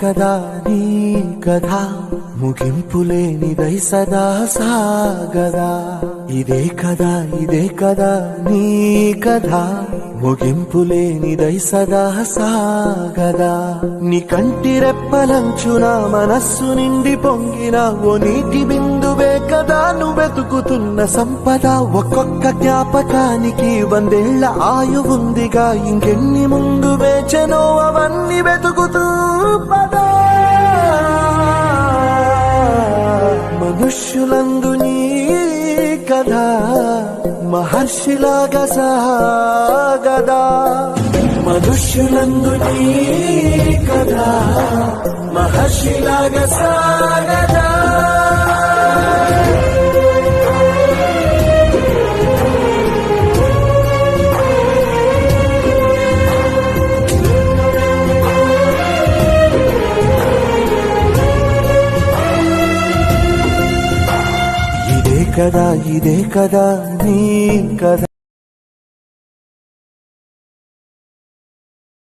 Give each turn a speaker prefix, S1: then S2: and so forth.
S1: కదా నీ కథ ముగింపులేనిదై సదా సాగదా ఇదే కదా నీ కథ ముగింపులేనిదై సదా సాగదా నీ కంటి రెప్పలంచున మనస్సు నిండి పొంగిన ఓ నీటి బిందువే కదా నువ్వెతుకుతున్న సంపద ఒక్కొక్క జ్ఞాపకానికి 100 ఏళ్ల ఆయువుందిగా ఇంకెన్ని ముందు వేచనో అవన్నీ వెతుకుతూ పదా మనుష్యులందు నీ కథ మహర్షిలాగా సాగదా మనుష్యులందు నీ కథ మహర్షిలాగా సాగదా ఇదే కదా నీ కథ